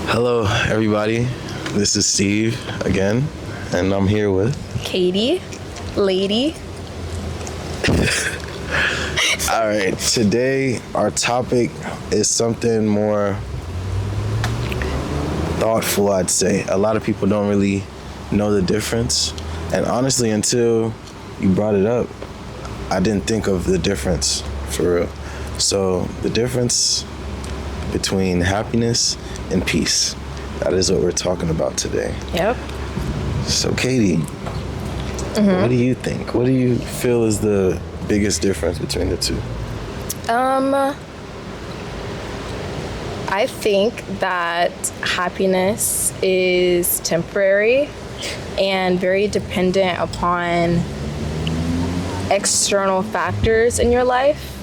Hello, everybody. This is Steve again, and I'm here with Katie, lady. All right, today our topic is something more thoughtful, I'd say. A lot of people don't really know the difference, and honestly, until you brought it up, I didn't think of the difference for real. So the difference between happiness and peace, that is what we're talking about today. Yep. So Katie, what do you think? What do you feel is the biggest difference between the two? I think that happiness is temporary and very dependent upon external factors in your life.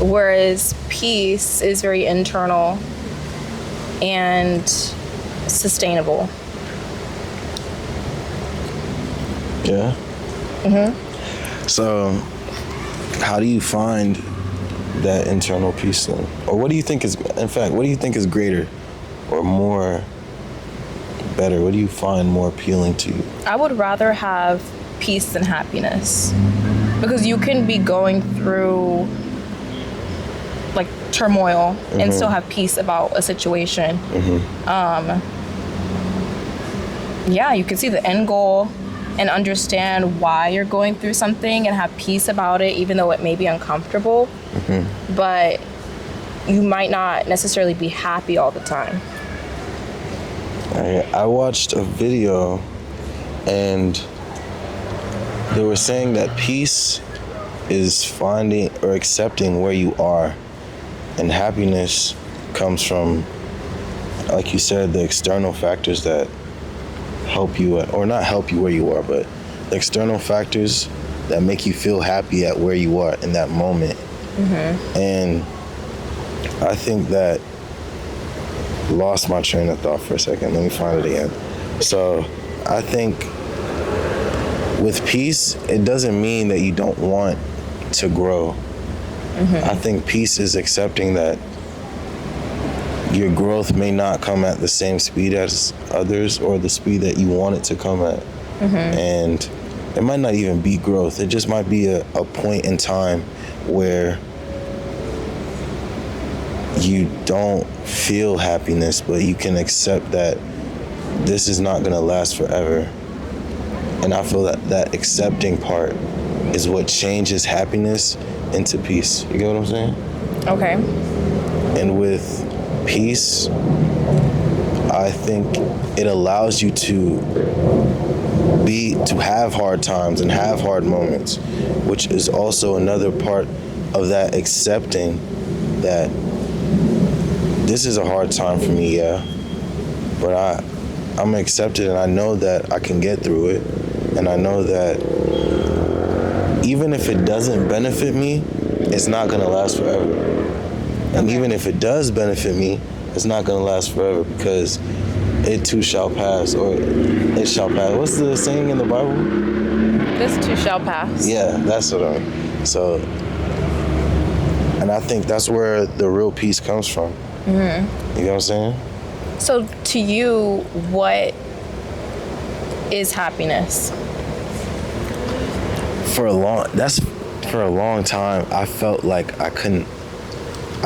Whereas peace is very internal and sustainable. Yeah. So, how do you find that internal peace then? Or what do you think is, in fact, what do you think is greater or more better? What do you find more appealing to you? I would rather have peace than happiness, because you can be going through like turmoil and still have peace about a situation. Yeah, you can see the end goal and understand why you're going through something and have peace about it, even though it may be uncomfortable. But you might not necessarily be happy all the time. I watched a video and they were saying that peace is finding or accepting where you are, and happiness comes from, like you said, the external factors that help you, or not help you where you are, but the external factors that make you feel happy at where you are in that moment. And I think that, lost my train of thought for a second. Let me find it again. So I think with peace, it doesn't mean that you don't want to grow. I think peace is accepting that your growth may not come at the same speed as others, or the speed that you want it to come at. And it might not even be growth. It just might be a point in time where you don't feel happiness, but you can accept that this is not gonna last forever. And I feel that accepting part is what changes happiness into peace. You get what I'm saying? Okay. And with peace, I think it allows you to have hard times and have hard moments, which is also another part of that accepting that this is a hard time for me, yeah, but I'm accepted, and I know that I can get through it, and I know that even if it doesn't benefit me, it's not gonna last forever. And even if it does benefit me, it's not gonna last forever, because it too shall pass, or it shall pass. What's the saying in the Bible? This too shall pass. Yeah, that's what I mean. So, and I think that's where the real peace comes from. You know what I'm saying? So to you, what is happiness? For a long time, I felt like I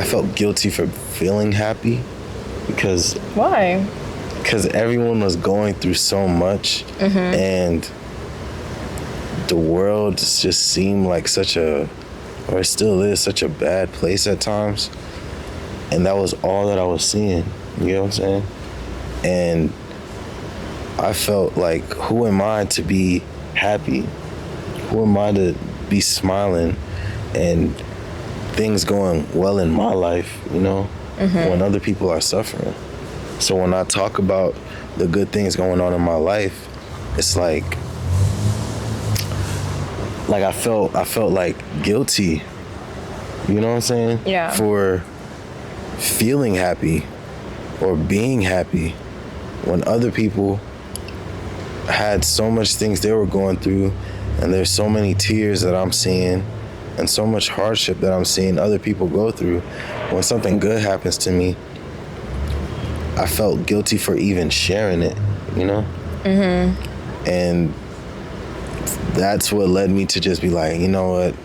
felt guilty for feeling happy, because Why? Because everyone was going through so much, and the world just seemed like or it still is such a bad place at times. And that was all that I was seeing, you know what I'm saying? And I felt like, who am I to be happy? Who am I to be smiling and things going well in my life, you know, when other people are suffering? So when I talk about the good things going on in my life, it's like I felt like guilty, you know what I'm saying? Yeah. For feeling happy or being happy when other people had so much things they were going through, and there's so many tears that I'm seeing, and so much hardship that I'm seeing other people go through, when something good happens to me, I felt guilty for even sharing it, you know? And that's what led me to just be like, you know what?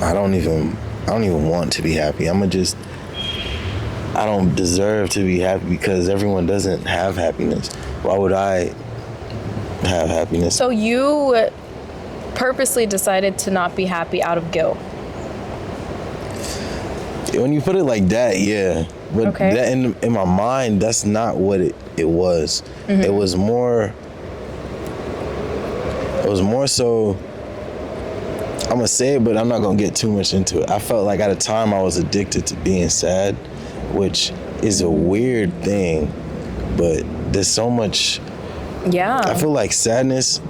I don't even want to be happy. I don't deserve to be happy because everyone doesn't have happiness. Why would I have happiness? So you purposely decided to not be happy out of guilt. When you put it like that, yeah. But Okay. that in my mind, that's not what it was. It was more so, I'm gonna say it, but I'm not gonna get too much into it. I felt like at a time I was addicted to being sad, which is a weird thing, but there's so much. Yeah. I feel like sadness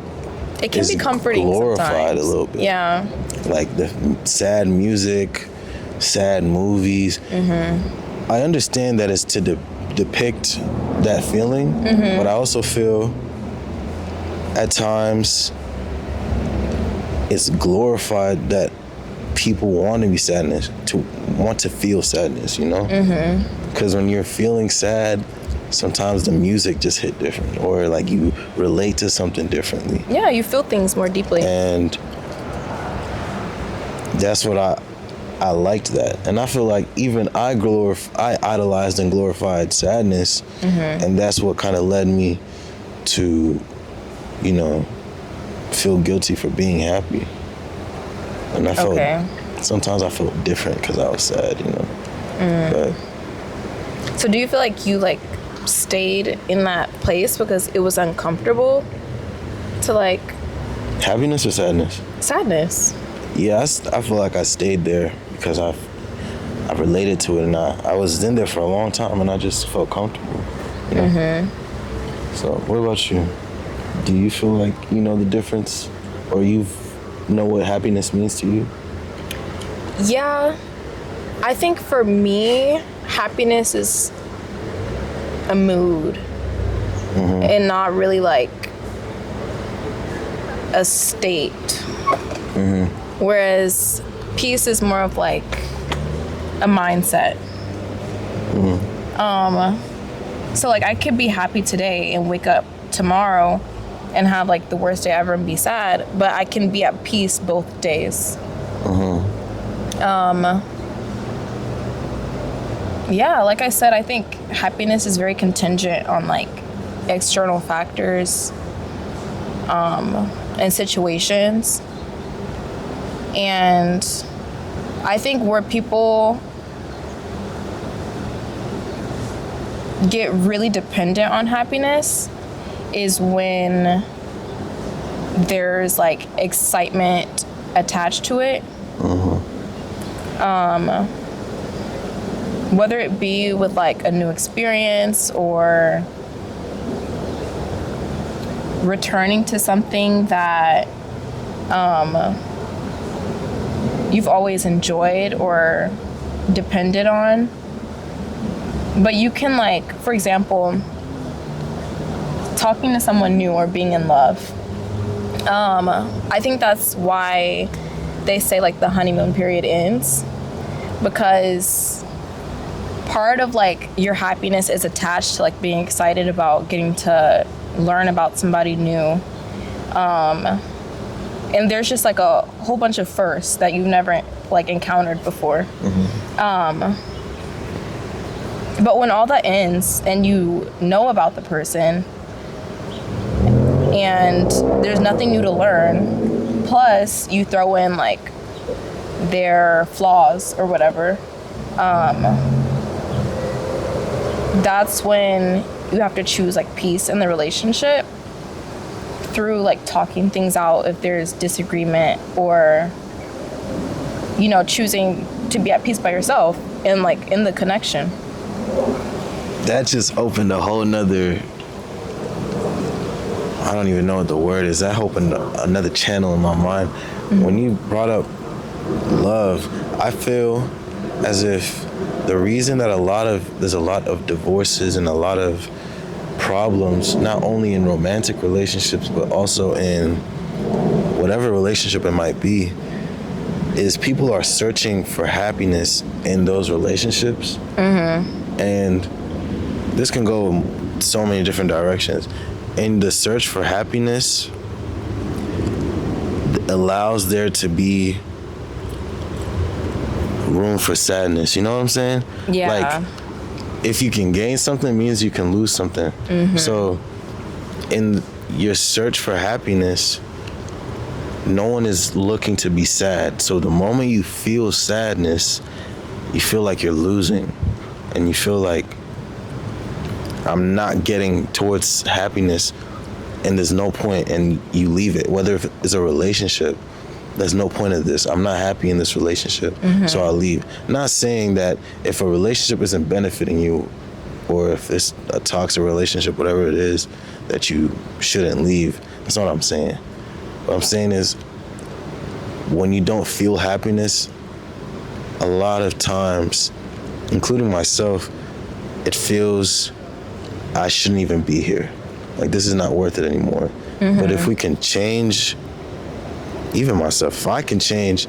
it can is be comforting glorified sometimes. a little bit. Yeah. Like the sad music, sad movies. I understand that it's to depict that feeling, but I also feel at times it's glorified that people want to be sadness, to want to feel sadness, you know? Because when you're feeling sad, sometimes the music just hit different, or like you relate to something differently. Yeah, you feel things more deeply. And that's what I liked that. And I feel like even I idolized and glorified sadness, and that's what kind of led me to, you know, feel guilty for being happy. And I felt, sometimes I felt different because I was sad, you know. But so do you feel like you like stayed in that place because it was uncomfortable to like happiness or sadness? sadness? Yeah, I feel like I stayed there because I related to it, and I was in there for a long time, and I just felt comfortable, you know? So what about you? Do you feel like you know the difference, or you know what happiness means to you? Yeah, I think for me, happiness is a mood and not really like a state. Whereas peace is more of like a mindset. So like I could be happy today and wake up tomorrow and have like the worst day ever and be sad, but I can be at peace both days. Yeah, like I said, I think happiness is very contingent on like external factors and situations. And I think where people get really dependent on happiness is when there's like excitement attached to it. Whether it be with like a new experience or returning to something that you've always enjoyed or depended on. But you can like, for example, talking to someone new or being in love. I think that's why they say like the honeymoon period ends, because part of like your happiness is attached to like being excited about getting to learn about somebody new. And there's just like a whole bunch of firsts that you've never like encountered before. But when all that ends and you know about the person and there's nothing new to learn, plus you throw in like their flaws or whatever, that's when you have to choose like peace in the relationship through like talking things out if there's disagreement, or you know, choosing to be at peace by yourself and like in the connection. That just opened a whole nother, I don't even know what the word is. That opened another channel in my mind. When you brought up love, I feel as if the reason that there's a lot of divorces and a lot of problems, not only in romantic relationships, but also in whatever relationship it might be, is people are searching for happiness in those relationships. And this can go so many different directions. In the search for happiness allows there to be room for sadness. You know what I'm saying? Yeah. Like, if you can gain something, it means you can lose something. So in your search for happiness, no one is looking to be sad. So the moment you feel sadness, you feel like you're losing. And you feel like, I'm not getting towards happiness, and there's no point, and you leave it. Whether if it's a relationship, there's no point of this. I'm not happy in this relationship, so I'll leave. Not saying that if a relationship isn't benefiting you, or if it's a toxic relationship, whatever it is, that you shouldn't leave. That's not what I'm saying. What I'm saying is, when you don't feel happiness, a lot of times, including myself, it feels I shouldn't even be here. Like, this is not worth it anymore. But if we can change, even myself, if I can change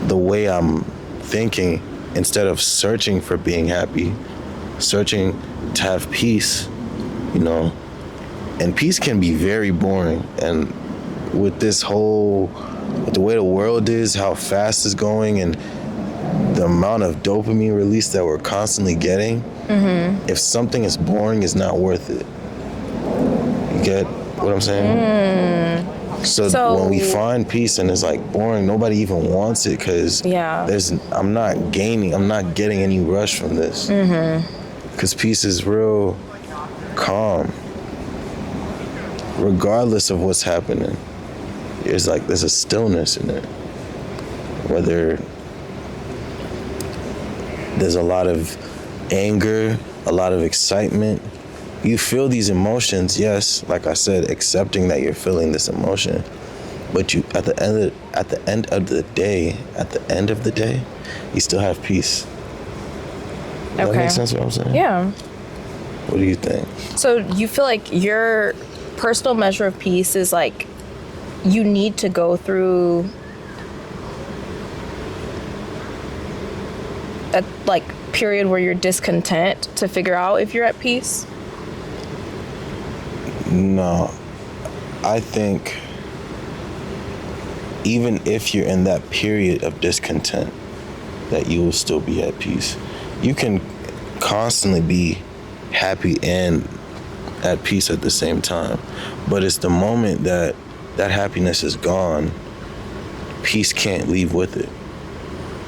the way I'm thinking, instead of searching for being happy, searching to have peace, you know, and peace can be very boring. And with this whole, with the way the world is, how fast it's going, and the amount of dopamine release that we're constantly getting, if something is boring, it's not worth it. You get what I'm saying? So when we find peace and it's like boring, nobody even wants it, because I'm not getting any rush from this. Because peace is real calm, regardless of what's happening. It's like there's a stillness in it. Whether there's a lot of anger, a lot of excitement, you feel these emotions, yes, like I said, accepting that you're feeling this emotion. But you, at the end of the day, you still have peace. Does that make sense what I'm saying? Yeah. What do you think? So you feel like your personal measure of peace is like, you need to go through a like period where you're discontent to figure out if you're at peace? No. I think even if you're in that period of discontent, that you will still be at peace. You can constantly be happy and at peace at the same time. But it's the moment that that happiness is gone, peace can't leave with it.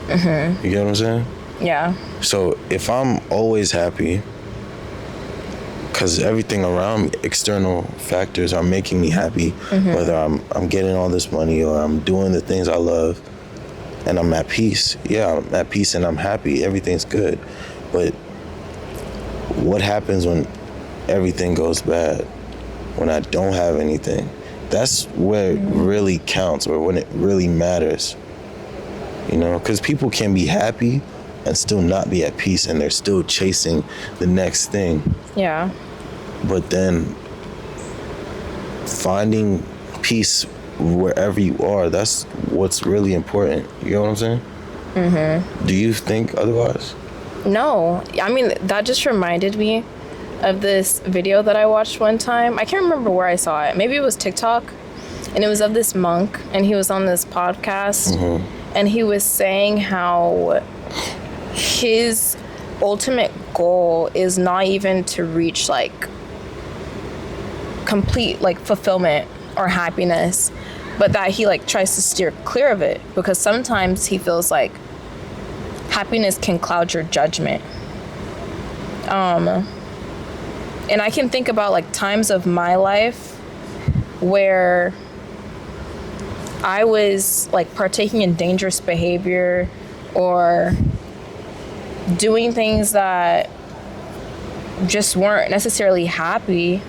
You get what I'm saying? Yeah. So if I'm always happy, because everything around me, external factors are making me happy, whether I'm getting all this money or I'm doing the things I love, and I'm at peace. Yeah, I'm at peace and I'm happy. Everything's good. But what happens when everything goes bad? When I don't have anything? That's where it really counts, or when it really matters. You know, because people can be happy and still not be at peace, and they're still chasing the next thing. Yeah. But then finding peace wherever you are, that's what's really important. You know what I'm saying? Do you think otherwise? No. I mean, that just reminded me of this video that I watched one time. I can't remember where I saw it. Maybe it was TikTok. And it was of this monk, and he was on this podcast, and he was saying how his ultimate goal is not even to reach like complete like fulfillment or happiness, but that he like tries to steer clear of it, because sometimes he feels like happiness can cloud your judgment. And I can think about like times of my life where I was like partaking in dangerous behavior or doing things that just weren't necessarily healthy,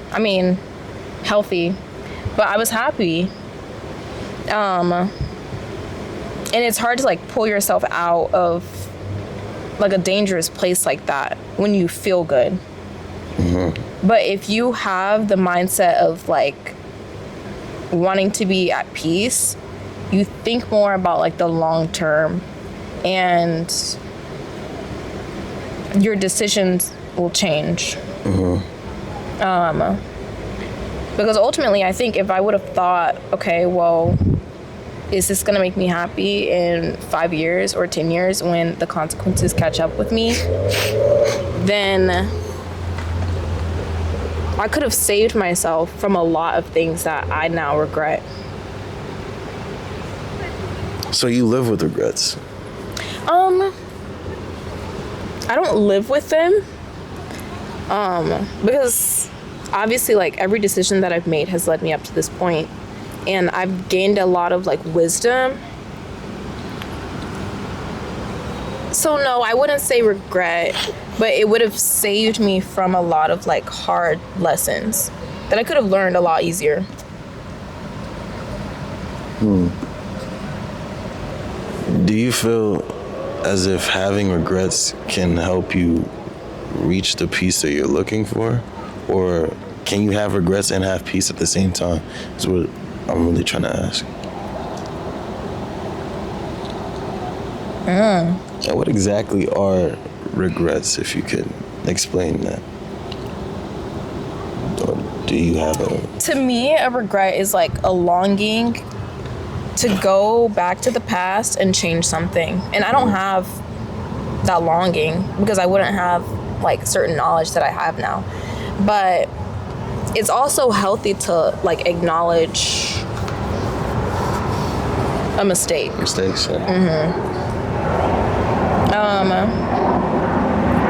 but I was happy. And it's hard to like pull yourself out of like a dangerous place like that when you feel good. But if you have the mindset of like wanting to be at peace, you think more about like the long term, and your decisions will change. Because ultimately, I think if I would have thought, okay, well, is this gonna make me happy in 5 years or 10 years when the consequences catch up with me, then I could have saved myself from a lot of things that I now regret. So you live with regrets? I don't live with them, because obviously, like, every decision that I've made has led me up to this point, and I've gained a lot of like wisdom. So no, I wouldn't say regret, but it would have saved me from a lot of like hard lessons that I could have learned a lot easier. Do you feel as if having regrets can help you reach the peace that you're looking for? Or can you have regrets and have peace at the same time? That's what I'm really trying to ask. And what exactly are regrets, if you could explain that? Or do you have a... To me, a regret is like a longing to go back to the past and change something. And I don't have that longing because I wouldn't have like certain knowledge that I have now. But it's also healthy to like acknowledge a mistake. Mistakes, yeah.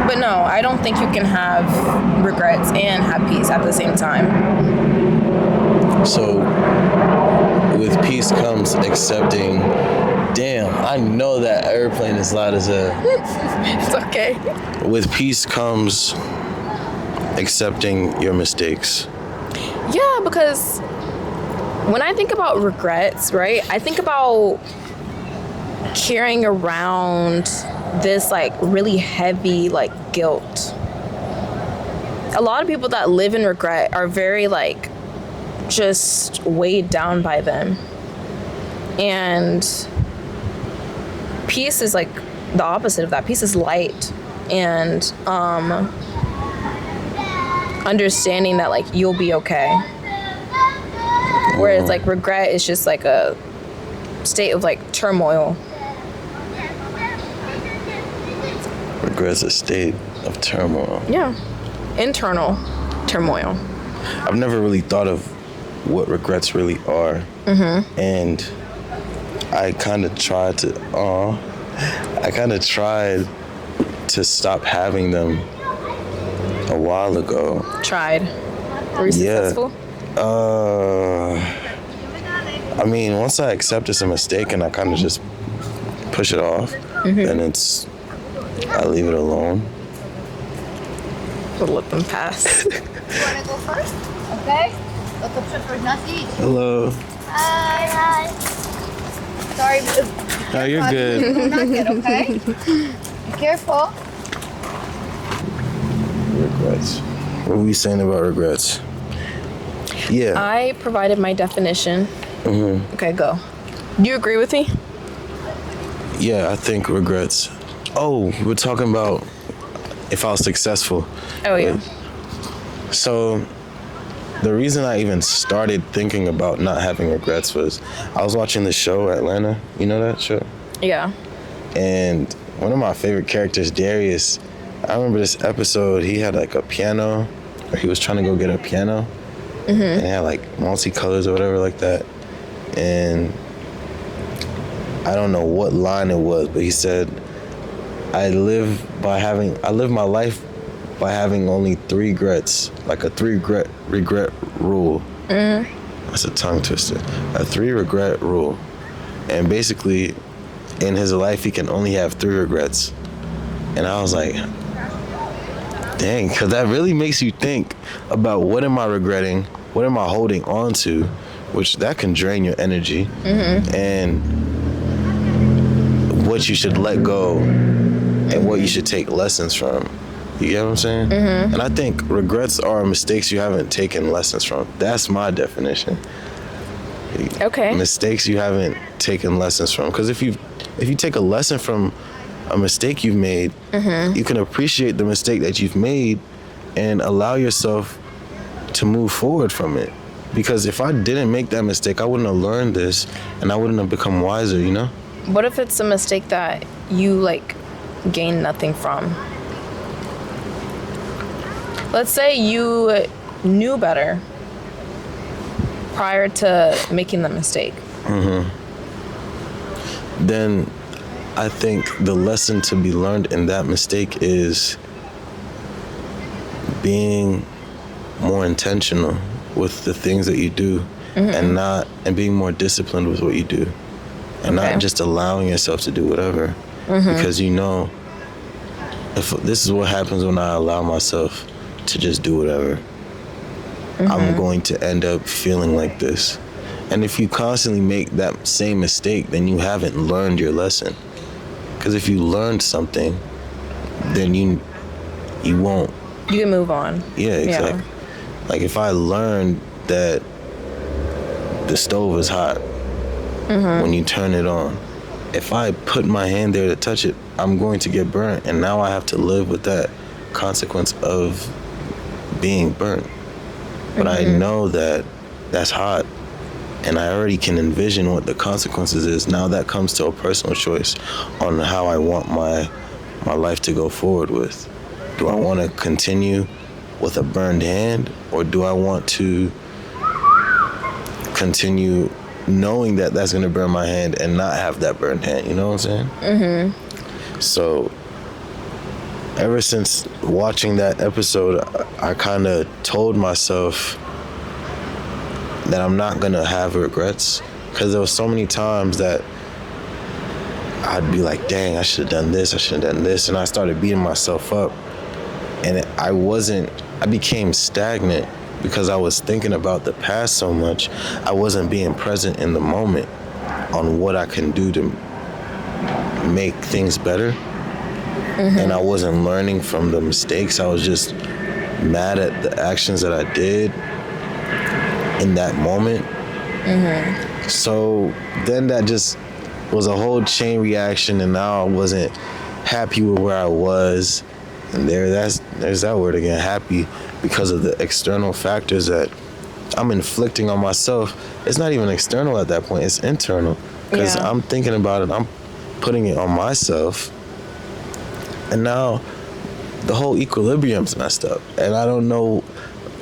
But no, I don't think you can have regrets and have peace at the same time. So, with peace comes accepting. Damn, I know that airplane is loud as hell. It's okay. With peace comes accepting your mistakes. Yeah, because when I think about regrets, right, I think about carrying around this like really heavy like guilt. A lot of people that live in regret are very like just weighed down by them. And peace is like the opposite of that. Peace is light and understanding that like you'll be okay. Whereas like regret is just like a state of like turmoil. Regret's a state of turmoil. Yeah. Internal turmoil. I've never really thought of what regrets really are. And I kind of tried to stop having them a while ago. Tried. Were you successful? I mean, once I accept it's a mistake and I kind of just push it off, then I leave it alone. We'll let them pass. You want to go first? Okay. Look up first, Nasi. Hello. Hi. Sorry. Oh, you're good. Do not get, okay? Be careful. Regrets. What were we saying about regrets? Yeah. I provided my definition. Okay, go. Do you agree with me? Yeah, I think regrets. Oh, we're talking about if I was successful. Oh, yeah. So the reason I even started thinking about not having regrets was I was watching the show Atlanta. You know that show? Yeah. And one of my favorite characters, Darius, I remember this episode, he had like a piano, or he was trying to go get a piano. And it had like multicolors or whatever like that. And I don't know what line it was, but he said, I live my life by having only 3 regrets, like a 3 regret rule. That's a tongue twister. A 3 regret rule. And basically, in his life, he can only have 3 regrets. And I was like, dang, because that really makes you think about what am I regretting? What am I holding on to? Which that can drain your energy. And what you should let go and what you should take lessons from. You get what I'm saying? And I think regrets are mistakes you haven't taken lessons from. That's my definition. Okay. Mistakes you haven't taken lessons from. Because if you take a lesson from a mistake you've made, you can appreciate the mistake that you've made and allow yourself to move forward from it. Because if I didn't make that mistake, I wouldn't have learned this and I wouldn't have become wiser, you know? What if it's a mistake that you like gain nothing from? Let's say you knew better prior to making the mistake. Then I think the lesson to be learned in that mistake is being more intentional with the things that you do, and being more disciplined with what you do, and not just allowing yourself to do whatever, because you know, if this is what happens when I allow myself to just do whatever, I'm going to end up feeling like this. And if you constantly make that same mistake, then you haven't learned your lesson. Because if you learned something, then you won't. You can move on. Yeah, exactly. Like if I learned that the stove is hot when you turn it on, if I put my hand there to touch it, I'm going to get burnt. And now I have to live with that consequence of being burnt. But I know that that's hot. And I already can envision what the consequences is. Now that comes to a personal choice on how I want my life to go forward with. Do I want to continue with a burned hand, or do I want to continue knowing that that's going to burn my hand and not have that burned hand? You know what I'm saying? So ever since watching that episode, I kind of told myself that I'm not gonna have regrets, because there was so many times that I'd be like, dang, I should have done this, and I started beating myself up, and I became stagnant because I was thinking about the past so much. I wasn't being present in the moment on what I can do to make things better, and I wasn't learning from the mistakes. I was just mad at the actions that I did in that moment. So then that just was a whole chain reaction, and now I wasn't happy with where I was. And there's that word again, happy, because of the external factors that I'm inflicting on myself. It's not even external at that point, it's internal. Because I'm thinking about it, I'm putting it on myself. And now the whole equilibrium's messed up. And I don't know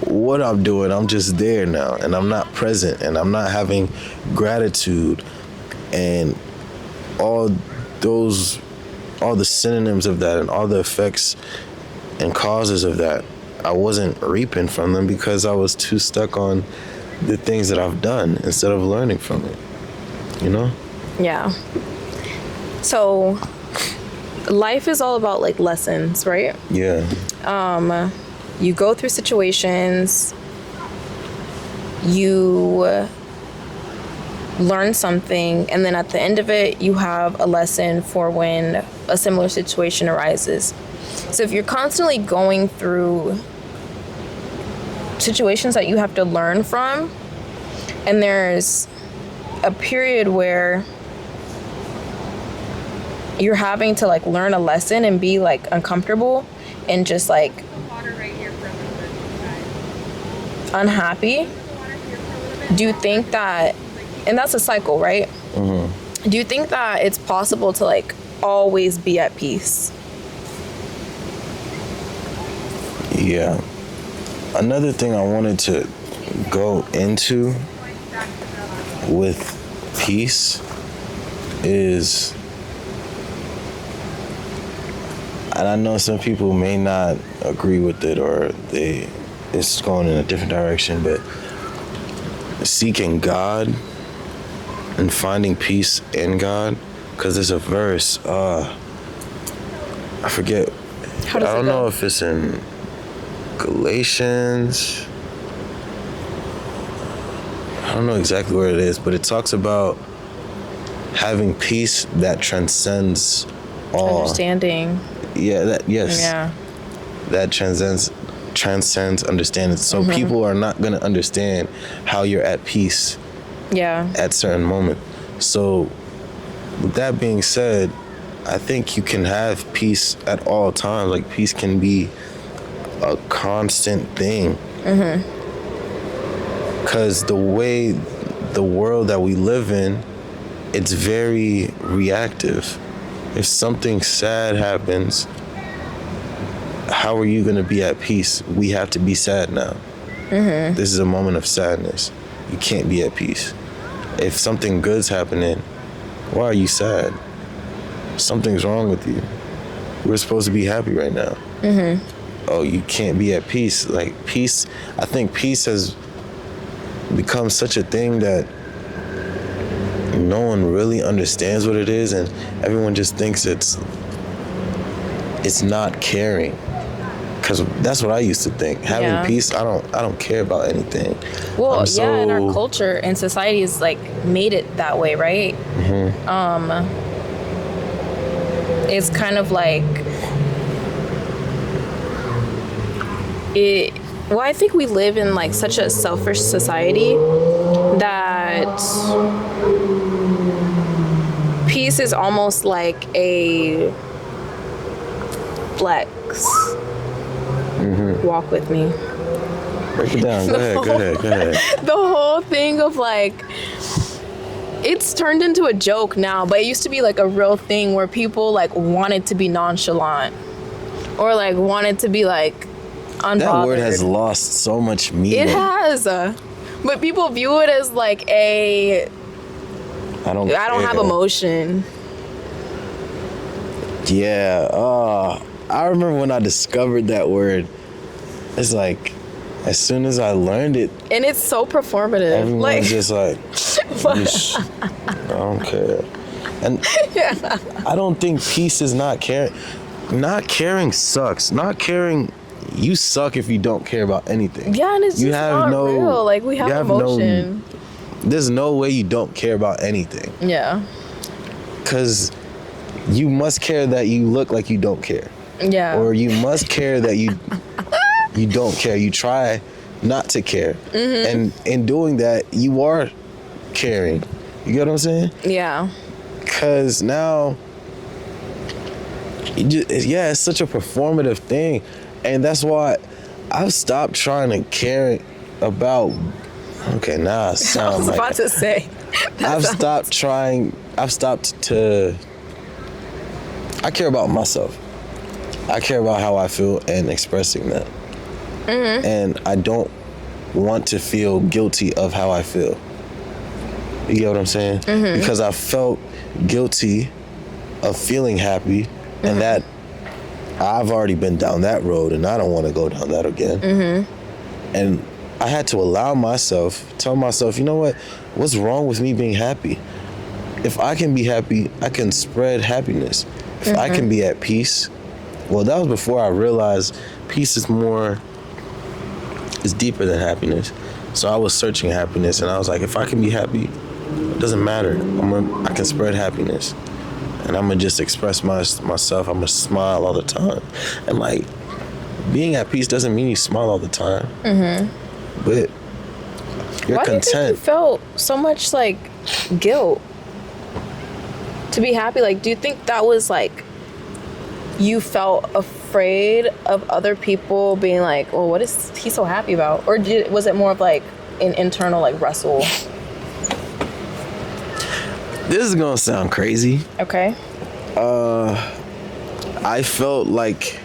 what I'm doing. I'm just there now, and I'm not present, and I'm not having gratitude, and all the synonyms of that, and all the effects and causes of that, I wasn't reaping from them because I was too stuck on the things that I've done instead of learning from it, you know? Yeah. So life is all about like lessons, right? Yeah. You go through situations, you learn something, and then at the end of it, you have a lesson for when a similar situation arises. So if you're constantly going through situations that you have to learn from, and there's a period where you're having to like learn a lesson and be like uncomfortable and just like unhappy, do you think that, and that's a cycle, right? Do you think that it's possible to like always be at peace? Yeah. Another thing I wanted to go into with peace is, and I know some people may not agree with it, or it's going in a different direction, but seeking God and finding peace in God, because there's a verse, I forget, How does I don't it go? know if it's in Galatians, I don't know exactly where it is, but it talks about having peace that transcends all Understanding. Yeah, yes. Yeah. That transcends understanding. So people are not going to understand how you're at peace Yeah. at certain moments. So with that being said, I think you can have peace at all times. Like, peace can be a constant thing. Because the way the world that we live in, it's very reactive. If something sad happens, how are you going to be at peace? We have to be sad now. This is a moment of sadness. You can't be at peace. If something good's happening, why are you sad? Something's wrong with you. We're supposed to be happy right now. Oh, you can't be at peace. Like, peace, I think peace has become such a thing that no one really understands what it is, and everyone just thinks it's not caring. Because that's what I used to think. Having peace, I don't care about anything. Well, in our culture and society is like made it that way, right? It's kind of like it. Well, I think we live in like such a selfish society that peace is almost like a flex. Walk with me. Break it down. Go ahead. The whole thing of like, it's turned into a joke now, but it used to be like a real thing where people like wanted to be nonchalant or like wanted to be like unbothered. That word has lost so much meaning. It has, but people view it as like I don't have emotion. Yeah. I remember when I discovered that word. It's like, as soon as I learned it, and it's so performative. Everyone's like, just like, I don't care. And I don't think peace is not caring. Not caring sucks. Not caring, you suck if you don't care about anything. Yeah, and it's just not real. Like, we have emotion. There's no way you don't care about anything. Yeah. Because you must care that you look like you don't care. Yeah. Or you must care that you don't care. You try not to care. And in doing that, you are caring. You get what I'm saying? Yeah. Because now, it's such a performative thing. And that's why I've stopped trying to care about, okay, now I sound I was about to say. I care about myself. I care about how I feel and expressing that. And I don't want to feel guilty of how I feel. You get what I'm saying? Because I felt guilty of feeling happy, and that I've already been down that road, and I don't want to go down that again. And I had to tell myself, you know what? What's wrong with me being happy? If I can be happy, I can spread happiness. If I can be at peace, well, that was before I realized peace is deeper than happiness. So I was searching happiness, and I was like, if I can be happy, it doesn't matter. I can spread happiness, and I'm gonna just express myself. I'm gonna smile all the time, and like, being at peace doesn't mean you smile all the time, but you're Why content. do you think you felt so much like guilt to be happy? Like, do you think that was like you felt afraid of other people being like, well, what is he so happy about? Or was it more of like an internal like wrestle? This is gonna sound crazy. Okay. I felt like,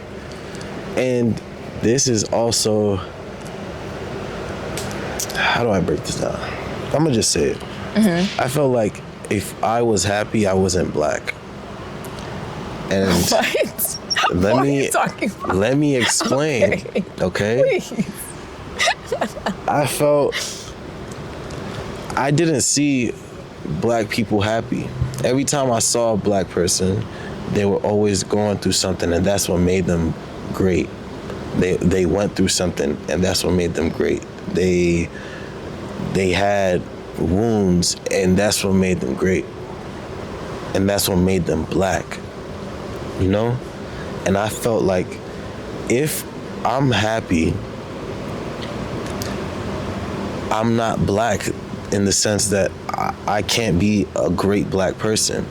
and this is also, how do I break this down? I'm gonna just say it. I felt like if I was happy, I wasn't black. And What? What are you talking about? Let me explain. Okay? Please. I didn't see black people happy. Every time I saw a black person, they were always going through something, and that's what made them great. They went through something, and that's what made them great. They had wounds, and that's what made them great. And that's what made them black. You know? And I felt like if I'm happy, I'm not black. in the sense that I can't be a great black person.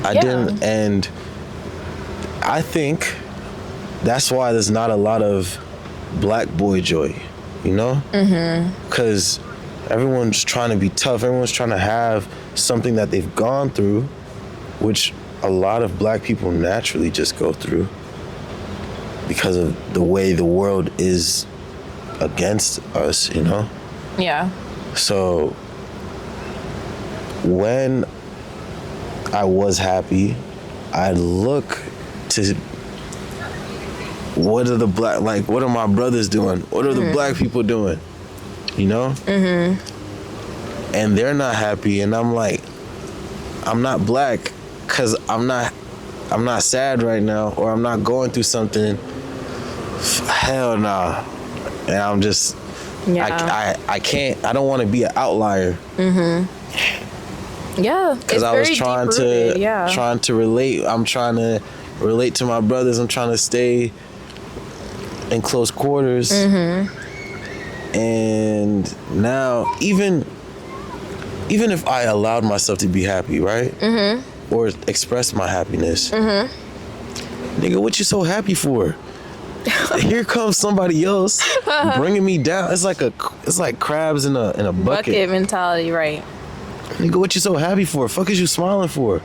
I didn't, and I think that's why there's not a lot of black boy joy, you know? Because everyone's trying to be tough. Everyone's trying to have something that they've gone through, which a lot of black people naturally just go through because of the way the world is against us, you know? Yeah. So when I was happy, I look to what are my brothers doing? What are the black people doing? You know? And they're not happy, and I'm like, I'm not black because I'm not sad right now, or I'm not going through something. Hell nah. And I'm just, I can't, I don't want to be an outlier. Yeah. Because I was trying to relate. I'm trying to relate to my brothers. I'm trying to stay in close quarters. And now, even if I allowed myself to be happy, right? Or express my happiness. Nigga, what you so happy for? Here comes somebody else bringing me down. It's like crabs in a bucket. Bucket mentality, right? Nigga, what you so happy for? Fuck is you smiling for?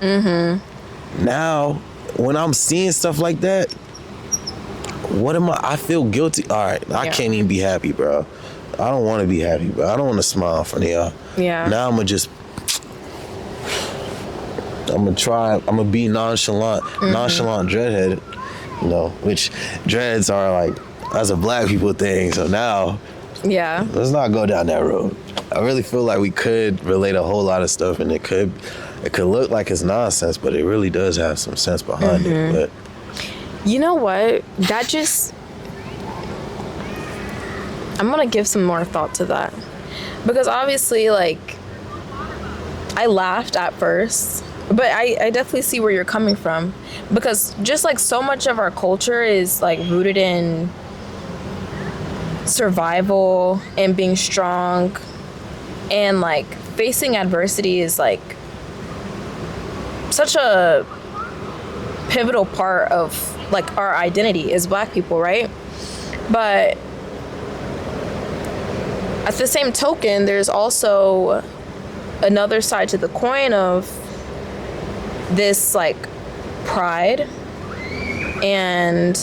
Now, when I'm seeing stuff like that, what am I feel guilty. All right, I can't even be happy, bro. I don't want to be happy, bro. I don't want to smile in front of y'all. Yeah. Now I'm gonna be nonchalant dreadhead, you know, which dreads are like, that's a black people thing. So now, let's not go down that road. I really feel like we could relate a whole lot of stuff, and it could look like it's nonsense, but it really does have some sense behind it. But you know what? That just, I'm gonna give some more thought to that, because obviously, like, I laughed at first, but I definitely see where you're coming from, because just like so much of our culture is like rooted in survival and being strong, and like facing adversity is like such a pivotal part of like our identity as black people, right? But at the same token, there's also another side to the coin of this like pride and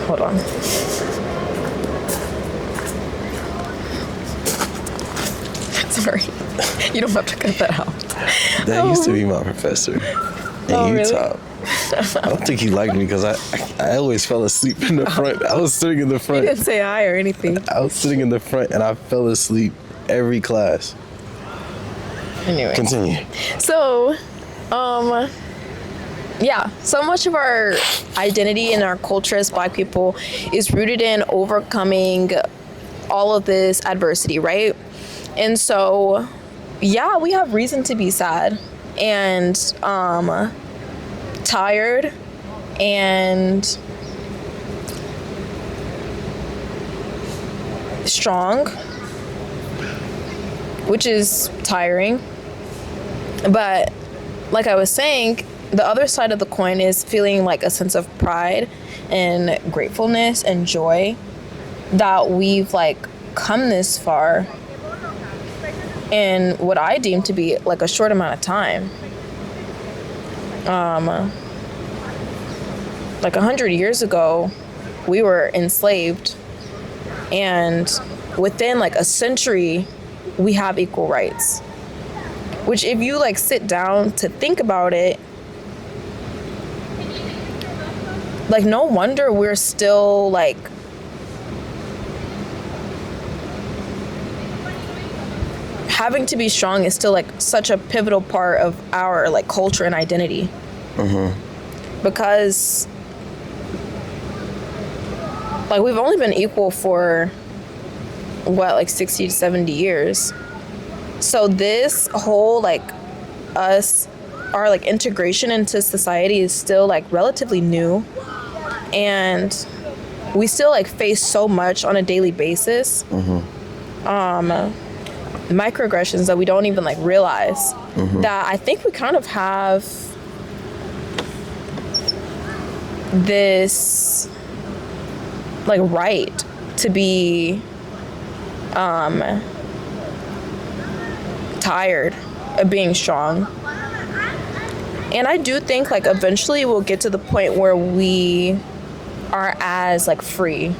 hold on. Sorry. You don't have to cut that out. that used to be my professor in Utah. Really? I don't think he liked me because I always fell asleep in the front. I was sitting in the front. He didn't say hi or anything. I was sitting in the front and I fell asleep every class. Anyway. Continue. So, so much of our identity and our culture as black people is rooted in overcoming all of this adversity, right? And so, we have reason to be sad and tired and strong, which is tiring. But like I was saying, the other side of the coin is feeling like a sense of pride and gratefulness and joy that we've like come this far in what I deem to be like a short amount of time. Like 100 years ago, we were enslaved, and within like a century, we have equal rights. Which, if you like sit down to think about it, like no wonder we're still like having to be strong is still like such a pivotal part of our like culture and identity. Because like we've only been equal for what, like 60 to 70 years. So this whole like our like integration into society is still like relatively new, and we still like face so much on a daily basis. microaggressions that we don't even like realize, that I think we kind of have this like right to be tired of being strong. And I do think like eventually we'll get to the point where we are as like free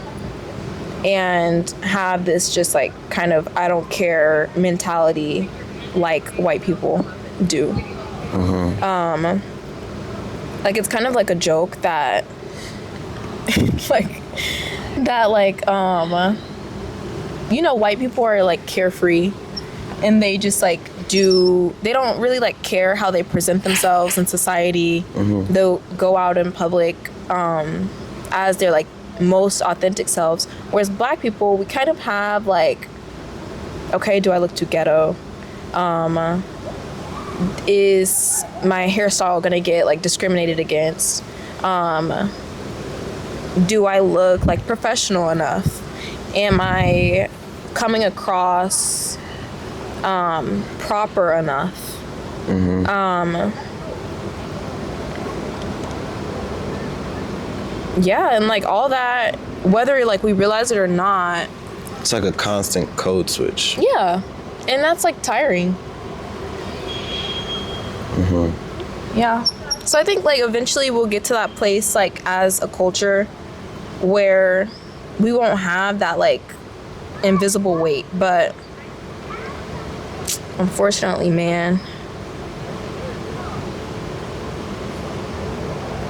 and have this just like kind of I don't care mentality like white people do. Like it's kind of like a joke that you know, white people are like carefree and they just like they don't really like care how they present themselves in society. They'll go out in public as their like most authentic selves, whereas black people, we kind of have like, okay, do I look too ghetto? Is my hairstyle gonna get like discriminated against? Do I look like professional enough? Am I coming across proper enough? Yeah, and like all that, whether like we realize it or not, It's like a constant code switch. yeah, and that's like tiring. Yeah, so I think like eventually we'll get to that place like as a culture where we won't have that like invisible weight, but unfortunately, man,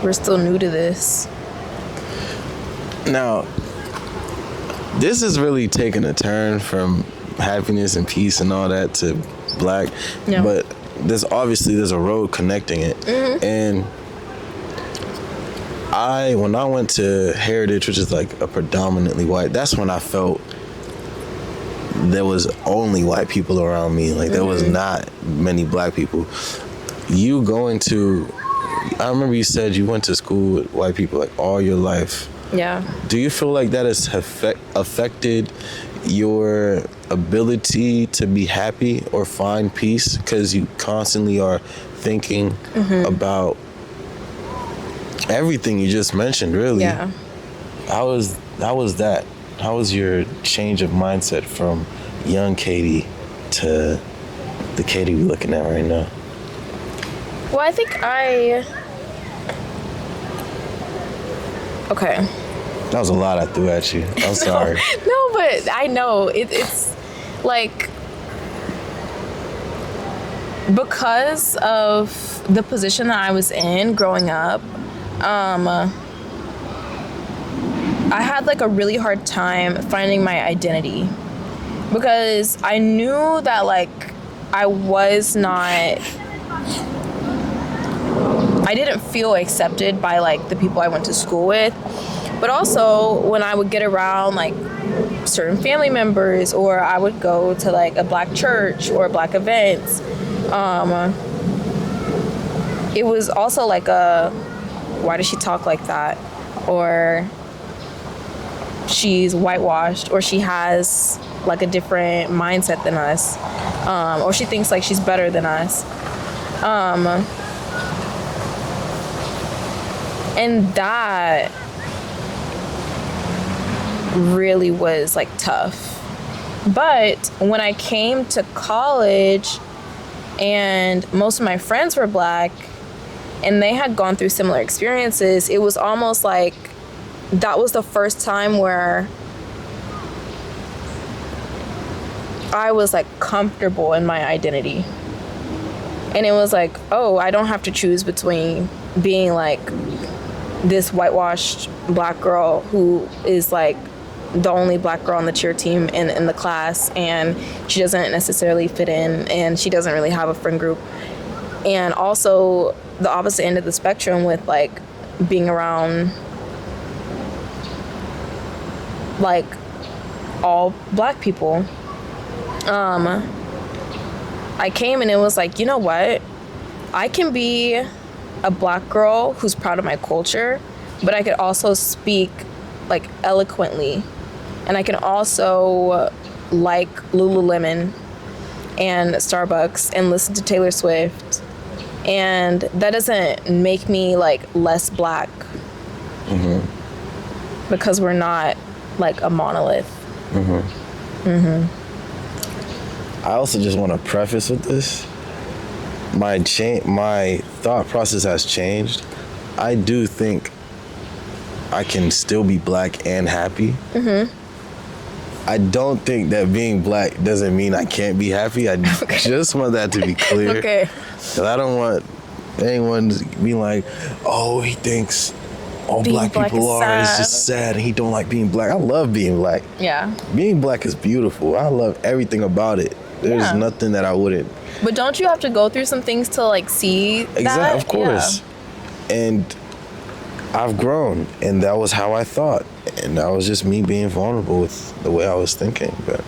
we're still new to this. Now, this is really taking a turn from happiness and peace and all that to black, Yeah. but there's a road connecting it. And when I went to Heritage, which is like a predominantly white, that's when I felt there was only white people around me. Like there was not many black people. I remember you said you went to school with white people like all your life. Yeah. Do you feel like that has affected your ability to be happy or find peace because you constantly are thinking about everything you just mentioned, really? Yeah. How was that? How was your change of mindset from young Katie to the Katie we're looking at right now? Well, I think okay. That was a lot I threw at you. I'm sorry. No, but I know it's like because of the position that I was in growing up, I had like a really hard time finding my identity because I knew that like I didn't feel accepted by like the people I went to school with. But also when I would get around like certain family members or I would go to like a black church or black events, it was also like why does she talk like that? Or she's whitewashed, or she has like a different mindset than us, or she thinks like she's better than us. And that really was like tough. But when I came to college and most of my friends were black and they had gone through similar experiences, it was almost like that was the first time where I was like comfortable in my identity. And it was like, oh, I don't have to choose between being like this whitewashed black girl who is like the only black girl on the cheer team in the class, and she doesn't necessarily fit in and she doesn't really have a friend group. And also the opposite end of the spectrum with like being around like all black people. I came and it was like, you know what? I can be a black girl who's proud of my culture, but I could also speak like eloquently, and I can also like Lululemon and Starbucks and listen to Taylor Swift, and that doesn't make me like less black, because we're not like a monolith. I also just want to preface with this. My thought process has changed. I do think I can still be black and happy. I don't think that being black doesn't mean I can't be happy. I just want that to be clear. Okay. 'Cause I don't want anyone to be like, oh, he thinks all Being black black people is are is sad. just sad and he don't like being black. I love being black. Yeah. Being black is beautiful. I love everything about it. There's Yeah. nothing that I wouldn't. But don't you have to go through some things to like see that? Exactly, of course. And I've grown, and that was how I thought, and that was just me being vulnerable with the way I was thinking. But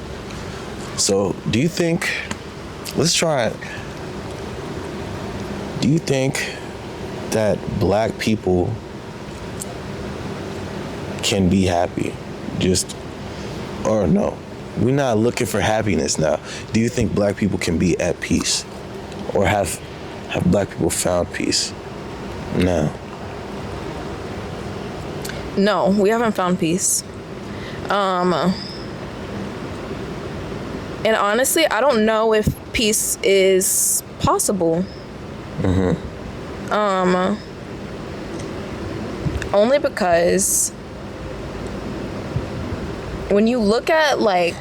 so, do you think? Let's try it. Do you think that black people can be happy? Or no? We're not looking for happiness now. Do you think black people can be at peace? Or have black people found peace? No. No, we haven't found peace. And honestly, I don't know if peace is possible. Only because when you look at like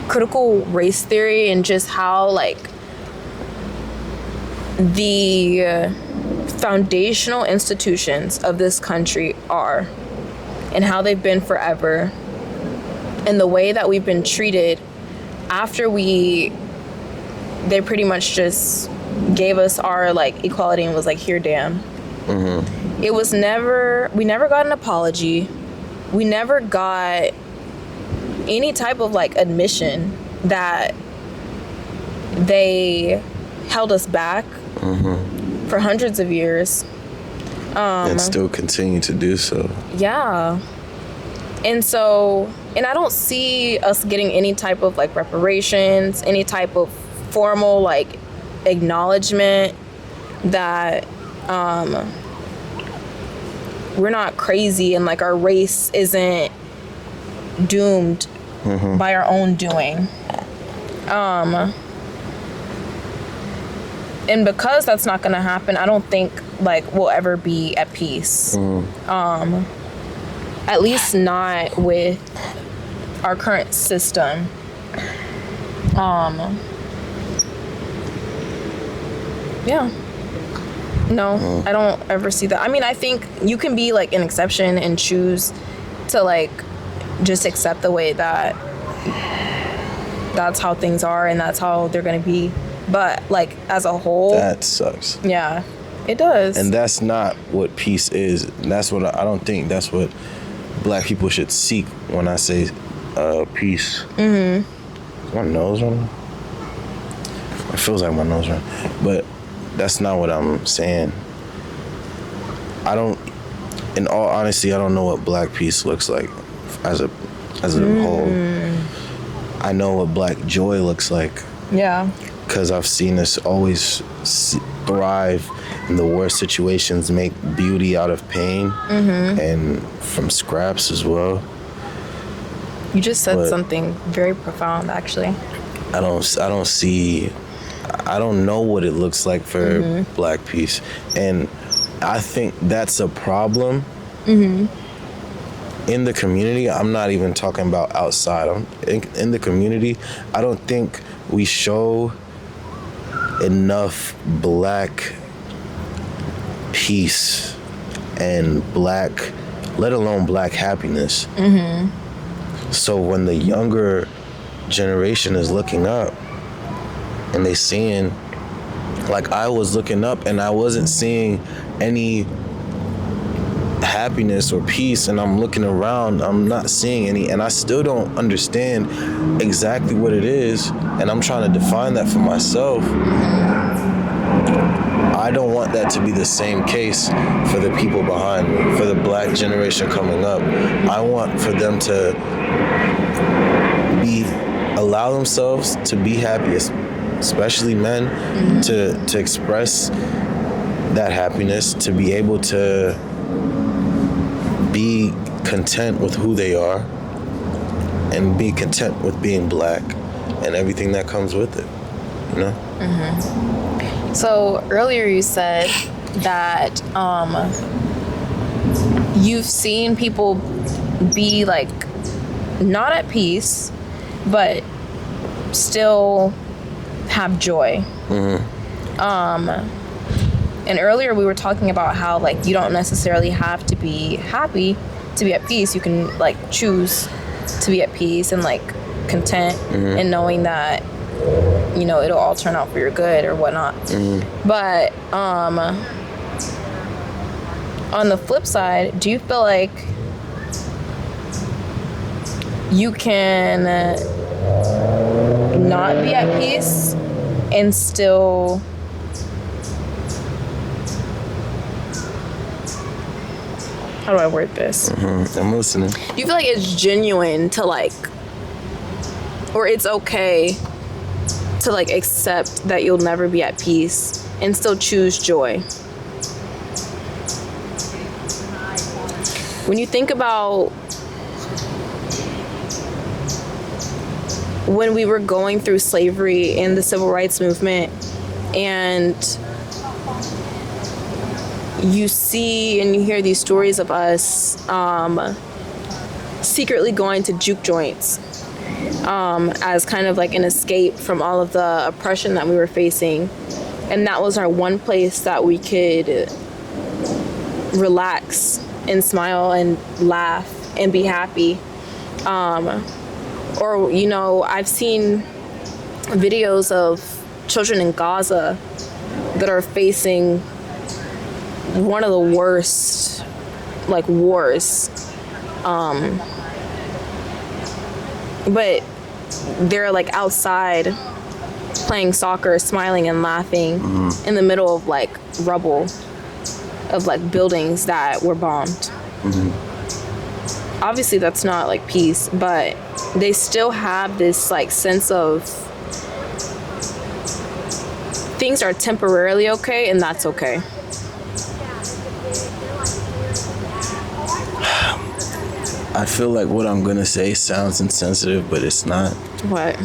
critical race theory and just how like the foundational institutions of this country are and how they've been forever, and the way that we've been treated after they pretty much just gave us our like equality and was like, here, damn. It was we never got an apology. We never got any type of like admission that they held us back for hundreds of years. And still continue to do so. Yeah. And I don't see us getting any type of like reparations, any type of formal like acknowledgement that we're not crazy and like our race isn't doomed by our own doing. And because that's not gonna happen, I don't think like we'll ever be at peace. At least not with our current system. Yeah. No, I don't ever see that. I mean, I think you can be like an exception and choose to like just accept the way that that's how things are and that's how they're gonna be. But like as a whole, That sucks. yeah, it does. And that's not what peace is. That's what I don't think that's what black people should seek when I say peace. Is my nose running? It feels like my nose running. But that's not what I'm saying. In all honesty, I don't know what black peace looks like as a whole. I know what black joy looks like. Yeah. Because I've seen us always thrive in the worst situations, make beauty out of pain, and from scraps as well. You just said But something very profound, actually. I don't know what it looks like for black peace, and I think that's a problem in the community. I'm not even talking about outside. In the community, I don't think we show enough black peace and black, let alone black happiness. So when the younger generation is looking up and they seeing, like I was looking up and I wasn't seeing any happiness or peace, and I'm looking around, I'm not seeing any, and I still don't understand exactly what it is, and I'm trying to define that for myself. I don't want that to be the same case for the people behind me, for the black generation coming up. I want for them to be allow themselves to be happy, especially men, to express that happiness, to be able to be content with who they are and be content with being black and everything that comes with it, you know? So earlier you said that you've seen people be like not at peace, but still have joy. And earlier we were talking about how like you don't necessarily have to be happy to be at peace. You can like choose to be at peace and like content and knowing that, you know, it'll all turn out for your good or whatnot. But on the flip side, do you feel like you can not be at peace and still how do I word this? I'm listening. Do you feel like it's genuine to like, or it's okay to like accept that you'll never be at peace and still choose joy? When you think about when we were going through slavery and the civil rights movement, and you see and you hear these stories of us secretly going to juke joints as kind of like an escape from all of the oppression that we were facing. And that was our one place that we could relax and smile and laugh and be happy. Or, you know, I've seen videos of children in Gaza that are facing one of the worst, like, wars. But they're, like, outside playing soccer, smiling and laughing in the middle of, like, rubble of, like, buildings that were bombed. Obviously, that's not, like, peace, but they still have this, like, sense of things are temporarily okay, and that's okay. I feel like what I'm gonna say sounds insensitive, but it's not. What?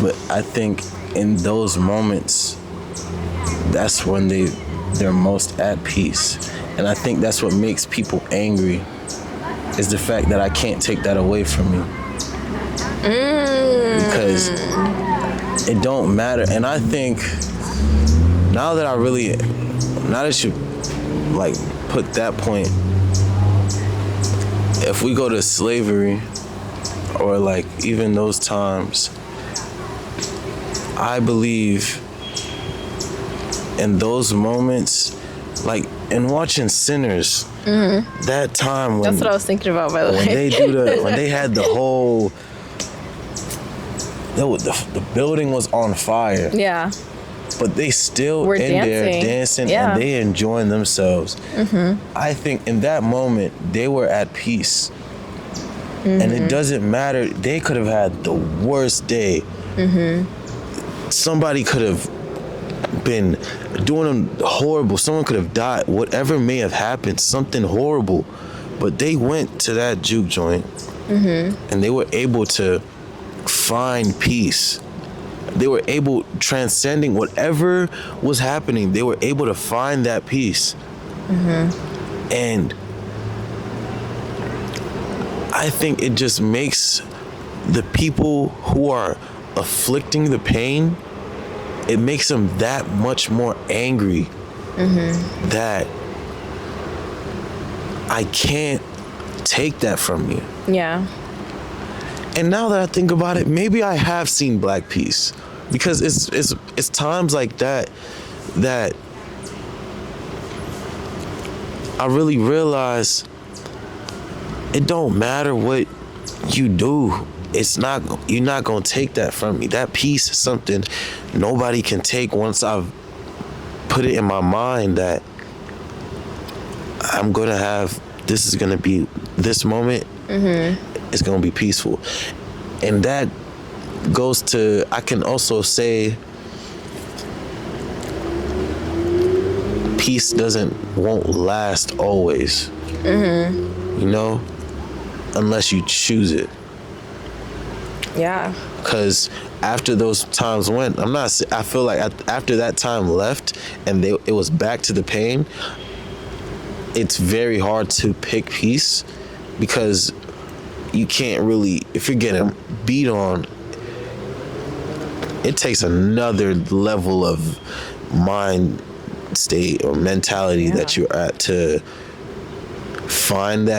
But I think in those moments, that's when they're most at peace. And I think that's what makes people angry, is the fact that I can't take that away from you. Because it don't matter. And I think now that you like put that point, if we go to slavery or like even those times, I believe in those moments, like in watching Sinners, that time when That's what I was thinking about, by the way. when they had the whole, the building was on fire. Yeah. But they still We're in there dancing and they enjoying themselves. I think in that moment, they were at peace. And it doesn't matter. They could have had the worst day. Somebody could have been doing them horrible. Someone could have died. Whatever may have happened, something horrible. But they went to that juke joint and they were able to find peace. They were able, transcending whatever was happening, they were able to find that peace. And I think it just makes the people who are afflicting the pain, it makes them that much more angry that I can't take that from you. Yeah. And now that I think about it, maybe I have seen black peace, because it's times like that that I really realize it don't matter what you do. You're not gonna take that from me. That peace is something nobody can take once I've put it in my mind that I'm gonna have, this is gonna be, this moment is gonna be peaceful. And that goes to, I can also say peace won't last always. You know, unless you choose it. Yeah. Because after those times went, I feel like after that time left and it was back to the pain, it's very hard to pick peace, because you can't really, if you're getting beat on, it takes another level of mind state or mentality that you're at to find that